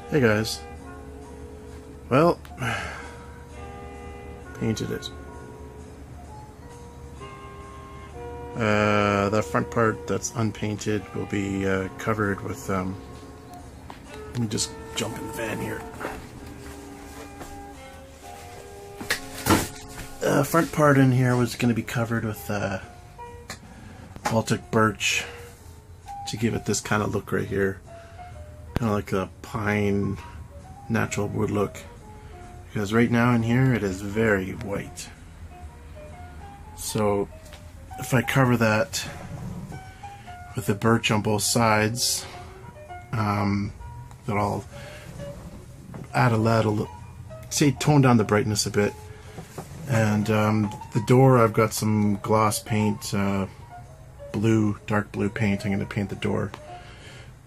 Hey guys. Well, painted it. The front part that's unpainted will be covered with, let me just jump in the van here. The front part in here was going to be covered with Baltic birch to give it this kind of look right here. Kind of like a pine natural wood look. Because right now in here it is very white. So if I cover that with the birch on both sides, that'll add a little, say, tone down the brightness a bit. And the door, I've got some gloss paint, blue, dark blue paint. I'm going to paint the door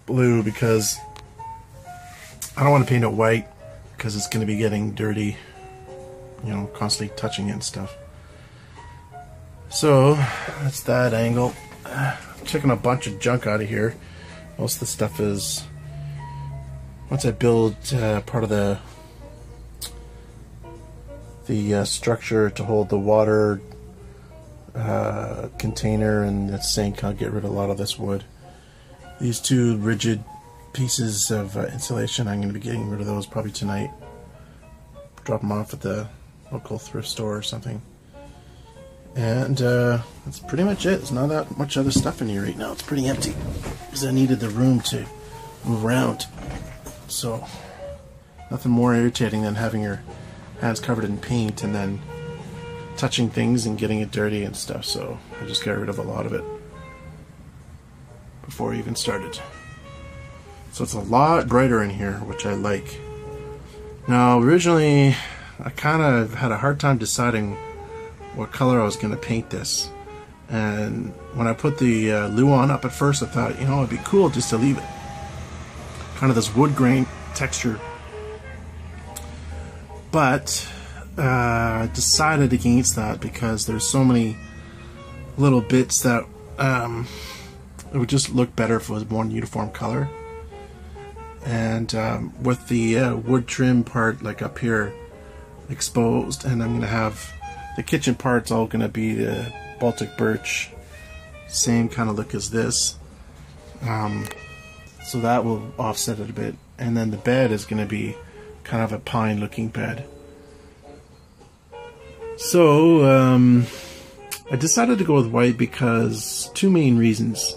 blue because I don't want to paint it white because it's going to be getting dirty, you know, constantly touching it and stuff. So that's that angle. I'm checking a bunch of junk out of here. Most of the stuff is, once I build part of the structure to hold the water container and the sink, I'll get rid of a lot of this wood. These two rigid pieces of insulation, I'm going to be getting rid of those probably tonight. Drop them off at the local thrift store or something. And that's pretty much it. There's not that much other stuff in here right now. It's pretty empty because I needed the room to move around. So nothing more irritating than having your hands covered in paint and then touching things and getting it dirty and stuff. So I just got rid of a lot of it before I even started. So it's a lot brighter in here, which I like. Now originally I kind of had a hard time deciding what color I was going to paint this, and when I put the Luan up at first, I thought, you know, it'd be cool just to leave it kind of this wood grain texture, but I decided against that because there's so many little bits that it would just look better if it was one uniform color. And with the wood trim part like up here exposed, and I'm going to have the kitchen part's all going to be the Baltic birch, same kind of look as this. So that will offset it a bit. And then the bed is going to be kind of a pine looking bed. So I decided to go with white because two main reasons.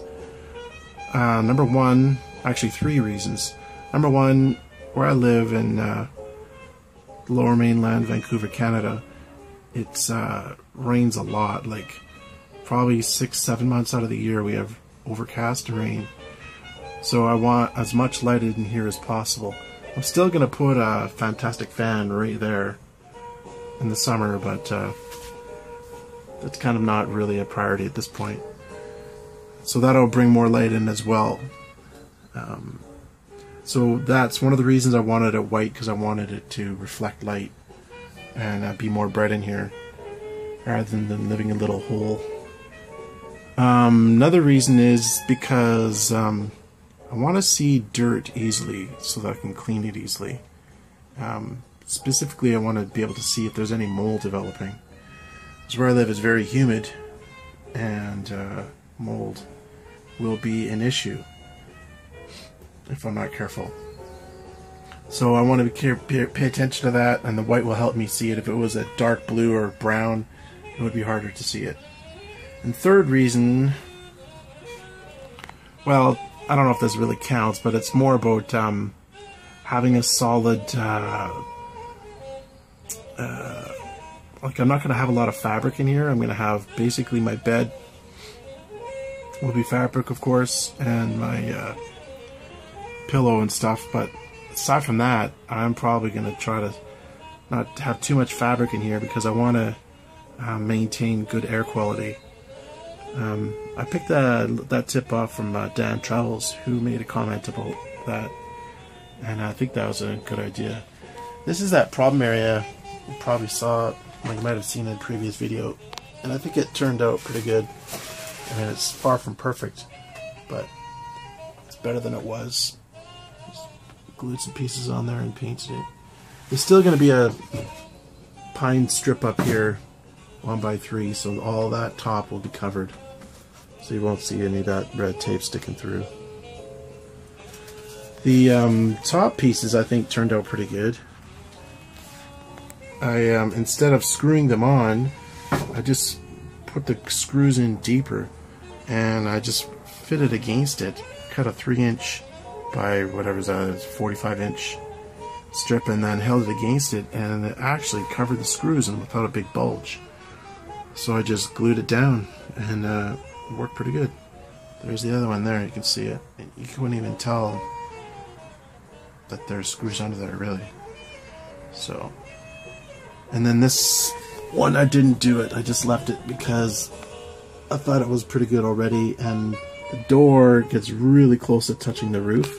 Number one, actually three reasons. Number one, where I live in Lower Mainland, Vancouver, Canada, it rains a lot. Like probably 6-7 months out of the year we have overcast rain. So I want as much lighted in here as possible. I'm still going to put a fantastic fan right there in the summer, but that's kind of not really a priority at this point. So that'll bring more light in as well. So that's one of the reasons I wanted it white, because I wanted it to reflect light and be more bright in here rather than living a little hole. Another reason is because I want to see dirt easily so that I can clean it easily. Specifically, I want to be able to see if there's any mold developing. Because where I live is very humid, and mold will be an issue if I'm not careful. So I want to pay attention to that, and the white will help me see it. If it was a dark blue or brown, it would be harder to see it. And third reason, well, I don't know if this really counts, but it's more about having a solid, like I'm not going to have a lot of fabric in here. I'm going to have basically my bed will be fabric, of course, and my pillow and stuff, but aside from that, I'm probably going to try to not have too much fabric in here because I want to maintain good air quality. I picked that tip off from Dan Travels, who made a comment about that, and I think that was a good idea. This is that problem area you probably saw, like you might have seen in a previous video, and I think it turned out pretty good. I mean, it's far from perfect, but it's better than it was. glued some pieces on there and painted it. There's still going to be a pine strip up here, 1x3, so all that top will be covered. So you won't see any of that red tape sticking through. The top pieces I think turned out pretty good. I instead of screwing them on, I just put the screws in deeper and I just fitted against it. Cut a 3" by whatever's that is, 45" strip, and then held it against it, and it actually covered the screws and without a big bulge. So I just glued it down, and it worked pretty good. There's the other one there, you can see it. You couldn't even tell that there's screws under there, really. So, and then this one, I didn't do it. I just left it because I thought it was pretty good already, and the door gets really close to touching the roof.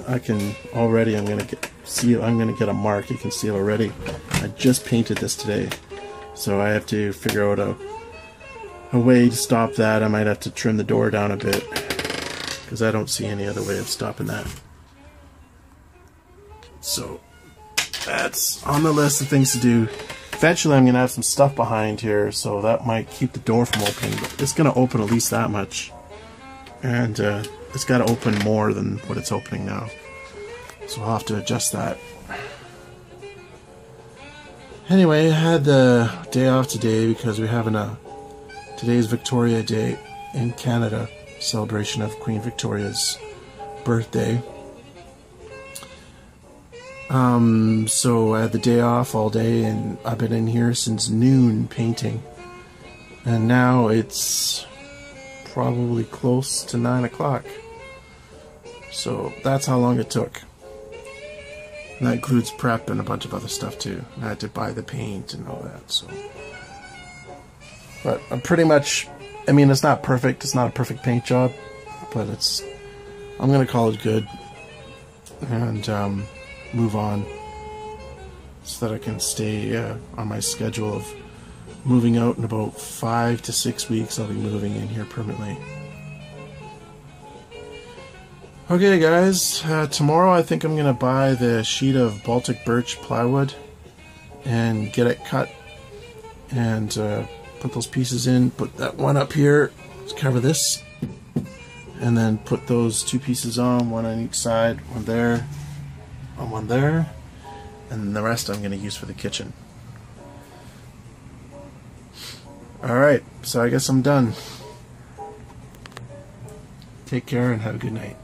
I can already, I'm gonna get a mark. You can see it already. I just painted this today, so I have to figure out a way to stop that. I might have to trim the door down a bit because I don't see any other way of stopping that. So that's on the list of things to do. Eventually I'm gonna have some stuff behind here, so that might keep the door from opening, but it's gonna open at least that much. And it's got to open more than what it's opening now, so I'll have to adjust that. Anyway, I had the day off today because we're having today's Victoria Day in Canada, celebration of Queen Victoria's birthday. So I had the day off all day, and I've been in here since noon painting, and now it's probably close to 9 o'clock. So that's how long it took. And that includes prep and a bunch of other stuff too. And I had to buy the paint and all that. So, but I'm pretty much, I mean, it's not perfect. It's not a perfect paint job, but I'm gonna call it good and move on so that I can stay on my schedule of moving out in about 5 to 6 weeks. I'll be moving in here permanently. Okay guys, tomorrow I think I'm going to buy the sheet of Baltic birch plywood and get it cut and put those pieces in, put that one up here to cover this, and then put those 2 pieces on, one on each side, one there, and one there, and the rest I'm going to use for the kitchen. Alright, so I guess I'm done. Take care and have a good night.